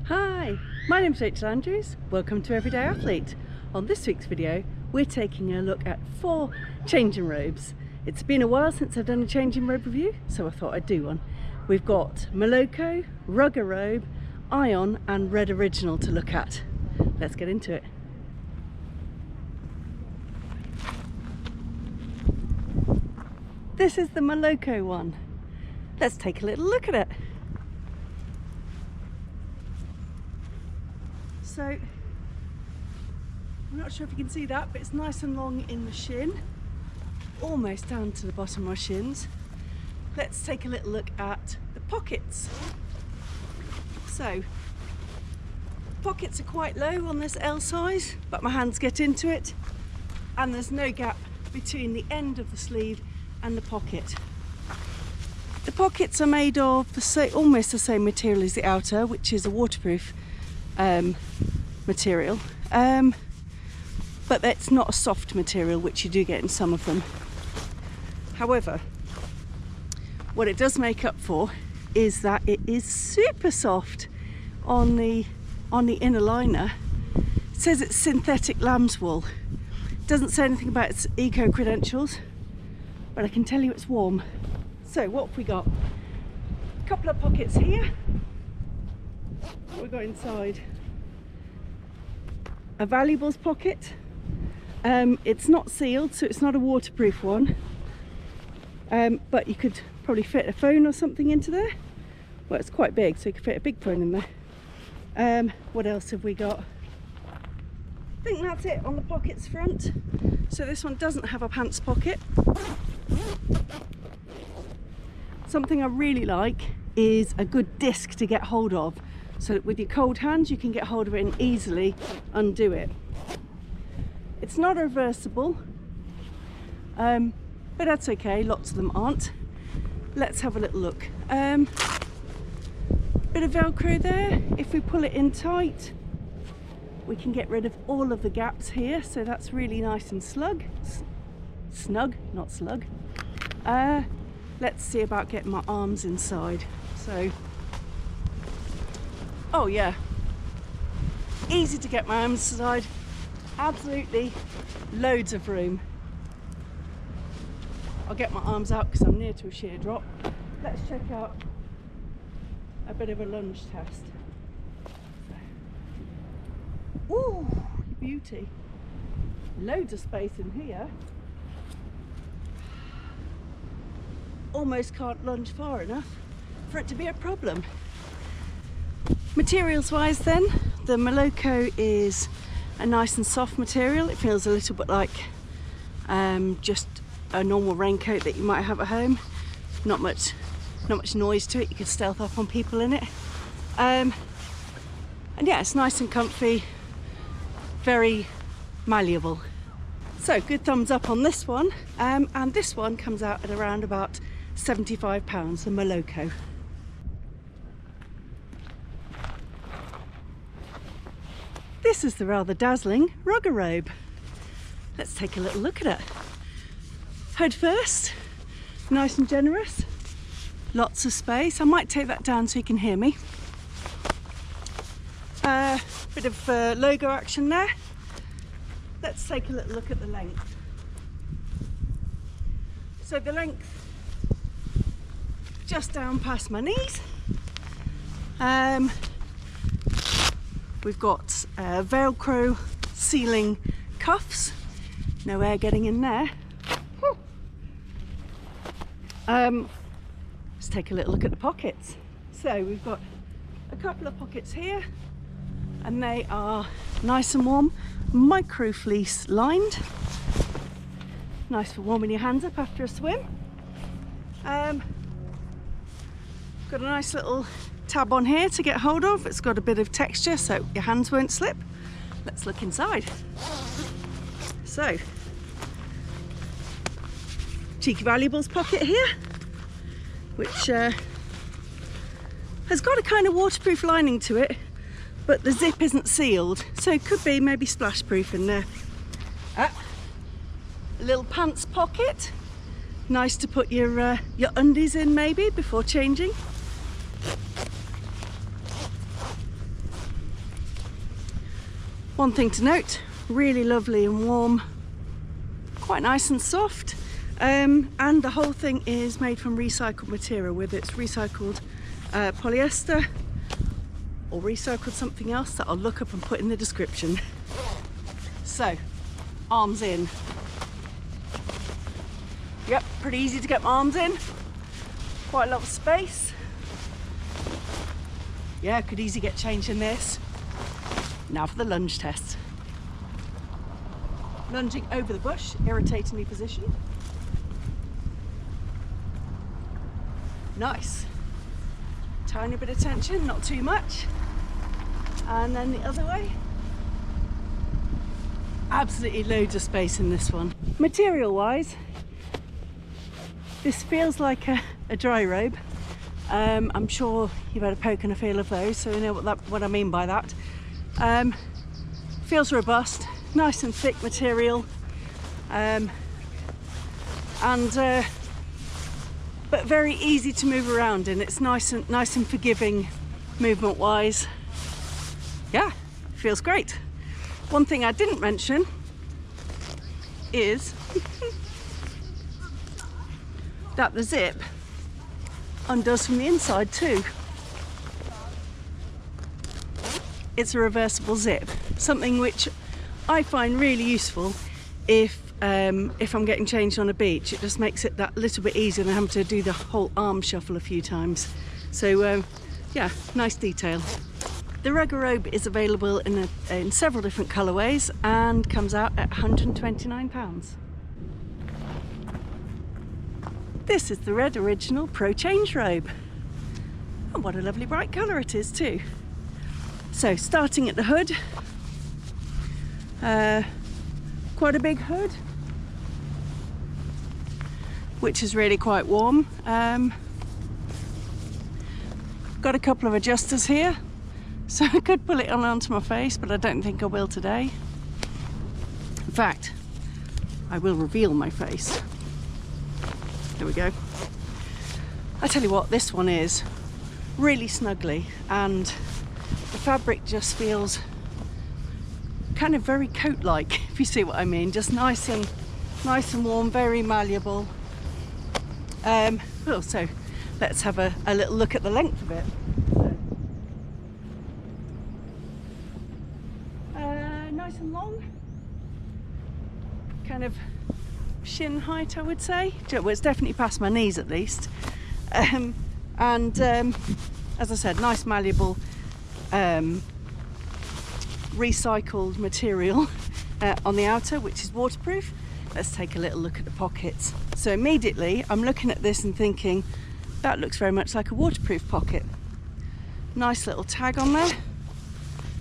Hi, my name's Rach Andrews. Welcome to Everyday Athlete. On this week's video, we're taking a look at 4 changing robes. It's been a while since I've done a changing robe review, so I thought I'd do one. We've got Moloko, RuggaRobe, Ion and Red Original to look at. Let's get into it. This is the Moloko one. Let's take a little look at it. So, I'm not sure if you can see that, but it's nice and long in the shin, almost down to the bottom of my shins. Let's take a little look at the pockets. So, pockets are quite low on this L size, but my hands get into it, and there's no gap between the end of the sleeve and the pocket. The pockets are made of almost the same material as the outer, which is a waterproof material, but it's not a soft material, which you do get in some of them. However, what it does make up for is that it is super soft on the inner liner. It says it's synthetic lamb's wool. It doesn't say anything about its eco credentials, but I can tell you it's warm. So what have we got? A couple of pockets here. What we got inside? A valuables pocket. It's not sealed, so it's not a waterproof one, but you could probably fit a phone or something into there. Well, it's quite big, so you could fit a big phone in there. What else have we got? I think that's it on the pockets front. So this one doesn't have a pants pocket. Something I really like is a good disc to get hold of, so that with your cold hands you can get hold of it and easily undo it. It's not reversible, but that's okay, lots of them aren't. Let's have a little look. Bit of Velcro there. If we pull it in tight, we can get rid of all of the gaps here, so that's really nice and snug, not slug. Let's see about getting my arms inside. So, oh yeah, easy to get my arms inside, absolutely loads of room. I'll get my arms out because I'm near to a sheer drop. Let's check out a bit of a lunge test. Ooh, beauty. Loads of space in here. Almost can't lunge far enough for it to be a problem. Materials wise then, the Moloko is a nice and soft material. It feels a little bit like just a normal raincoat that you might have at home. Not much noise to it. You could stealth up on people in it. And yeah, it's nice and comfy, very malleable. So good thumbs up on this one. And this one comes out at around about £75, the Moloko. This is the rather dazzling RuggaRobe. Let's take a little look at it. Head first, nice and generous, lots of space. I might take that down so you can hear me. Bit of logo action there. Let's take a little look at the length. So the length, just down past my knees. We've got Velcro sealing cuffs, no air getting in there. Let's take a little look at the pockets. So we've got a couple of pockets here, and they are nice and warm, micro fleece lined. Nice for warming your hands up after a swim. Got a nice little tab on here to get hold of. It's got a bit of texture so your hands won't slip. Let's look inside. So, cheeky valuables pocket here, which has got a kind of waterproof lining to it, but the zip isn't sealed, so it could be maybe splash proof in there. A little pants pocket, nice to put your undies in maybe before changing. One thing to note, really lovely and warm, quite nice and soft, and the whole thing is made from recycled material, whether it's recycled polyester or recycled something else that I'll look up and put in the description. So, arms in. Yep, pretty easy to get my arms in. Quite a lot of space. Yeah, could easily get changed in this. Now for the lunge test. Lunging over the bush, irritatingly positioned. Nice. Tiny bit of tension, not too much. And then the other way. Absolutely loads of space in this one. Material wise, this feels like a dry robe. I'm sure you've had a poke and a feel of those, so you know what I mean by that. Feels robust, nice and thick material, but very easy to move around in. It's nice and forgiving movement wise. Yeah, feels great. One thing I didn't mention is that the zip undoes from the inside too. It's a reversible zip, something which I find really useful if I'm getting changed on a beach. It just makes it that little bit easier than having to do the whole arm shuffle a few times. So yeah, nice detail. The RuggaRobe is available in several different colourways and comes out at £129. This is the Red Original Pro Change Robe. And what a lovely bright colour it is too. So starting at the hood, quite a big hood, which is really quite warm. Got a couple of adjusters here, so I could pull it on onto my face, but I don't think I will today. In fact, I will reveal my face. There we go. I tell you what, this one is really snuggly, and the fabric just feels kind of very coat-like, if you see what I mean. Just nice and warm, very malleable. Well, so let's have a little look at the length of it. Nice and long, kind of shin height, I would say. Well, it's definitely past my knees at least. As I said, nice malleable recycled material on the outer, which is waterproof. Let's take a little look at the pockets. So immediately I'm looking at this and thinking that looks very much like a waterproof pocket. Nice little tag on there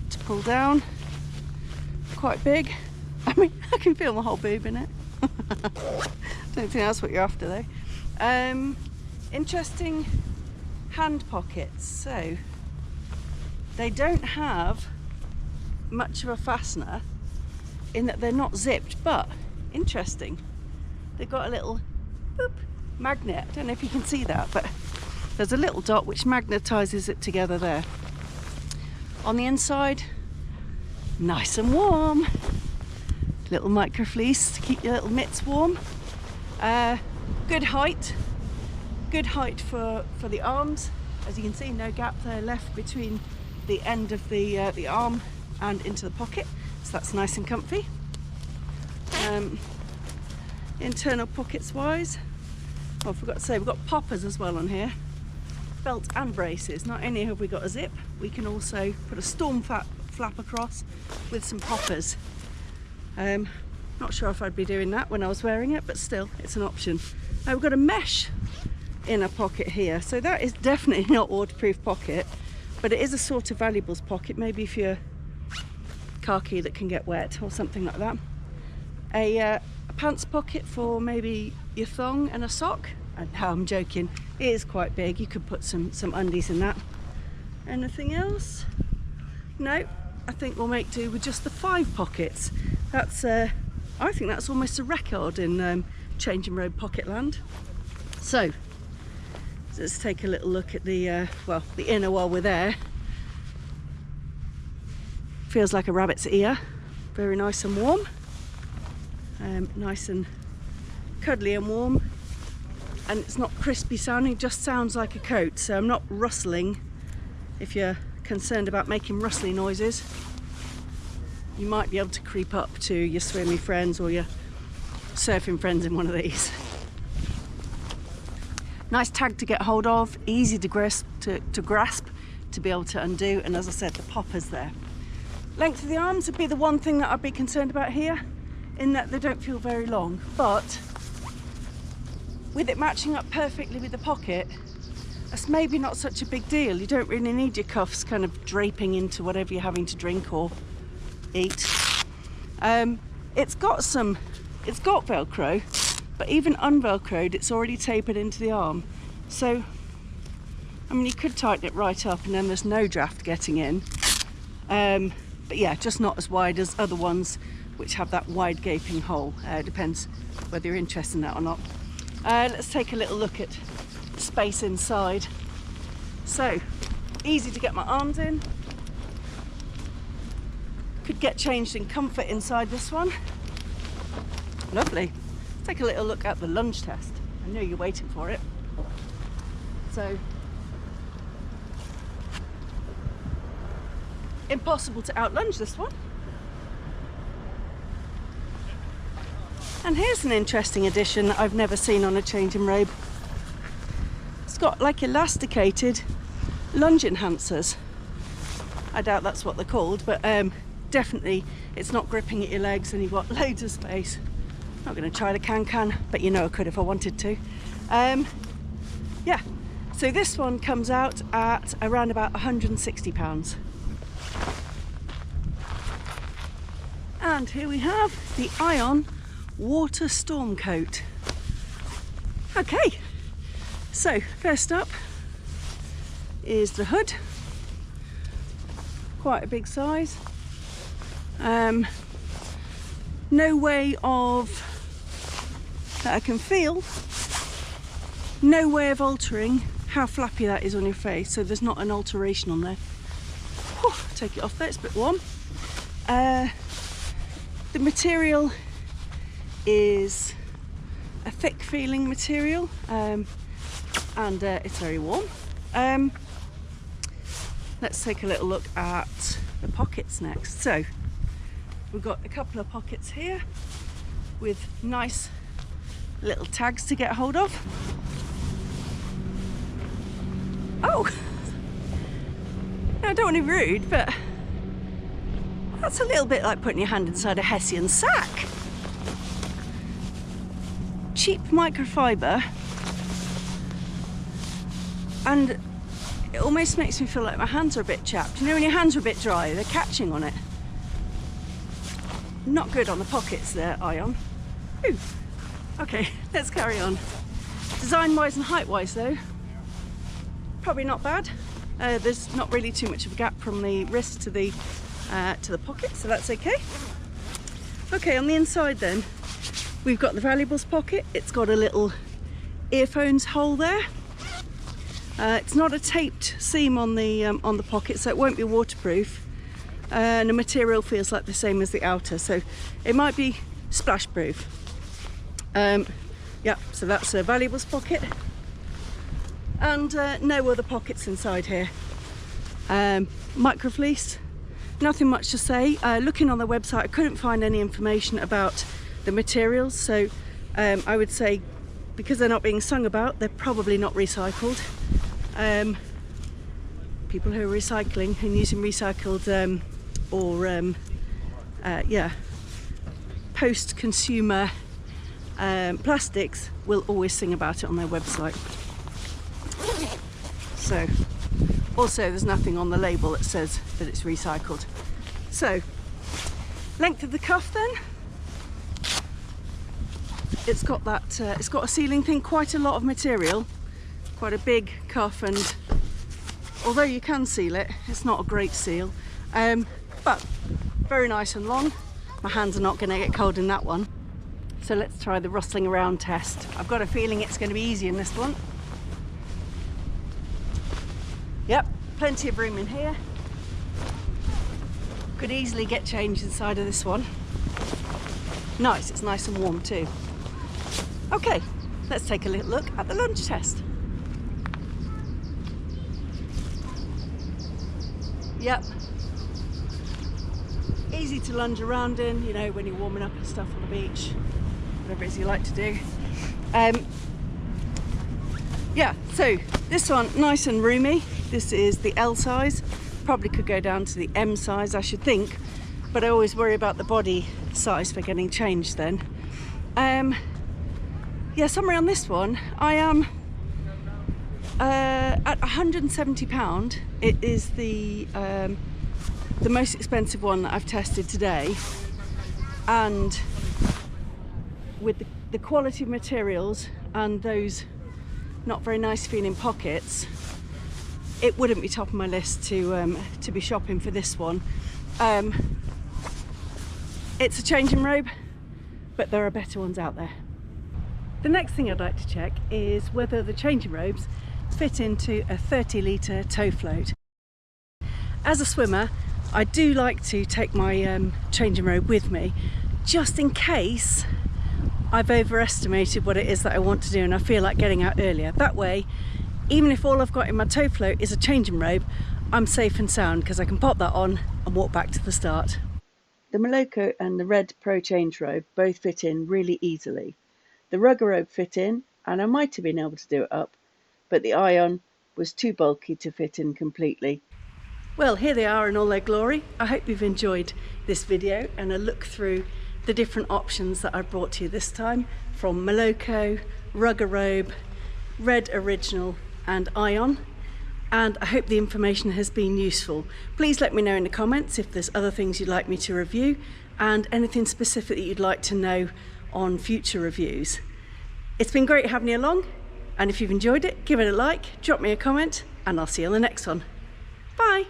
to pull down, quite big. I mean, I can feel my whole boob in it. Don't think that's what you're after though. Interesting hand pockets. So they don't have much of a fastener in that they're not zipped, but interesting. They've got a little boop magnet. I don't know if you can see that, but there's a little dot which magnetizes it together there. On the inside, nice and warm. Little micro fleece to keep your little mitts warm. Good height for the arms. As you can see, no gap there left between the end of the arm and into the pocket, so that's nice and comfy. Internal pockets wise, oh, I forgot to say, we've got poppers as well on here, belt and braces. Not only have we got a zip, we can also put a storm flap across with some poppers. Not sure if I'd be doing that when I was wearing it, but still, it's an option. We've got a mesh inner pocket here, so that is definitely not waterproof pocket, but it is a sort of valuables pocket, maybe if you're khaki that can get wet or something like that. A pants pocket for maybe your thong and a sock. And no, I'm joking, it is quite big. You could put some undies in that. Anything else? No, I think we'll make do with just the 5 pockets. That's I think that's almost a record in change and robe pocket land. So let's take a little look at the well, the inner while we're there. feels like a rabbit's ear. Very nice and warm. Nice and cuddly and warm. And it's not crispy sounding, it just sounds like a coat. So I'm not rustling. If you're concerned about making rustly noises, you might be able to creep up to your swimmy friends or your surfing friends in one of these. Nice tag to get hold of, easy to grasp, to be able to undo, and as I said, the popper's there. Length of the arms would be the one thing that I'd be concerned about here, in that they don't feel very long, but with it matching up perfectly with the pocket, that's maybe not such a big deal. You don't really need your cuffs kind of draping into whatever you're having to drink or eat. It's got Velcro, but even unvelcroed, it's already tapered into the arm. So, I mean, you could tighten it right up and then there's no draft getting in. But yeah, just not as wide as other ones which have that wide gaping hole. Depends whether you're interested in that or not. Let's take a little look at space inside. So, easy to get my arms in. Could get changed in comfort inside this one. Lovely. Let's take a little look at the lunge test. I know you're waiting for it. So, impossible to outlunge this one. And here's an interesting addition that I've never seen on a changing robe. It's got like elasticated lunge enhancers. I doubt that's what they're called, but definitely it's not gripping at your legs and you've got loads of space. Not going to try the can, but you know I could if I wanted to. Yeah, so this one comes out at around about £160. And here we have the Ion Water Storm Coat. Okay, so first up is the hood. Quite a big size. No way of, that I can feel, no way of altering how flappy that is on your face, so there's not an alteration on there. Whew, take it off there, it's a bit warm. The material is a thick feeling material, and it's very warm. Let's take a little look at the pockets next. So we've got a couple of pockets here with nice little tags to get hold of. Oh, now, I don't want to be rude, but that's a little bit like putting your hand inside a Hessian sack. Cheap microfiber, and it almost makes me feel like my hands are a bit chapped. You know when your hands are a bit dry, they're catching on it. Not good on the pockets there, Ion. Ooh. Okay, let's carry on. Design-wise and height-wise though, probably not bad. There's not really too much of a gap from the wrist to the pocket, so that's okay. Okay, on the inside then, we've got the valuables pocket. It's got a little earphones hole there. It's not a taped seam on the pocket, so it won't be waterproof. And the material feels like the same as the outer, so it might be splash proof. Yeah, so that's a valuables pocket. And no other pockets inside here. Micro fleece, nothing much to say. Looking on the website, I couldn't find any information about the materials, so I would say because they're not being sung about, they're probably not recycled. People who are recycling and using recycled yeah, post-consumer plastics will always sing about it on their website. So, also there's nothing on the label that says that it's recycled. So, length of the cuff then. It's got that, it's got a sealing thing, quite a lot of material, quite a big cuff, and although you can seal it, it's not a great seal, but very nice and long. My hands are not going to get cold in that one. So let's try the rustling around test. I've got a feeling it's going to be easy in this one. Yep, plenty of room in here. Could easily get changed inside of this one. Nice, it's nice and warm too. Okay, let's take a little look at the lunge test. Yep. Easy to lunge around in, you know, when you're warming up and stuff on the beach, whatever it is you like to do. Yeah, so this one, nice and roomy. This is the L size. Probably could go down to the M size, I should think, but I always worry about the body size for getting changed then. Yeah, summary on this one, I am at £170. It is the most expensive one that I've tested today, and with the quality of materials and those not very nice feeling pockets, it wouldn't be top of my list to be shopping for this one. It's a changing robe, but there are better ones out there. The next thing I'd like to check is whether the changing robes fit into a 30-litre tow float. As a swimmer, I do like to take my changing robe with me, just in case I've overestimated what it is that I want to do and I feel like getting out earlier. That way, even if all I've got in my tow float is a changing robe, I'm safe and sound because I can pop that on and walk back to the start. The Moloko and the Red Pro Change Robe both fit in really easily. The RuggaRobe fit in, and I might have been able to do it up, but the Ion was too bulky to fit in completely. Well, here they are in all their glory. I hope you've enjoyed this video and a look through the different options that I brought to you this time, from Moloko, RuggaRobe, Red Original and Ion, and I hope the information has been useful. Please let me know in the comments if there's other things you'd like me to review and anything specific that you'd like to know on future reviews. It's been great having you along, and if you've enjoyed it, give it a like, drop me a comment, and I'll see you on the next one. Bye!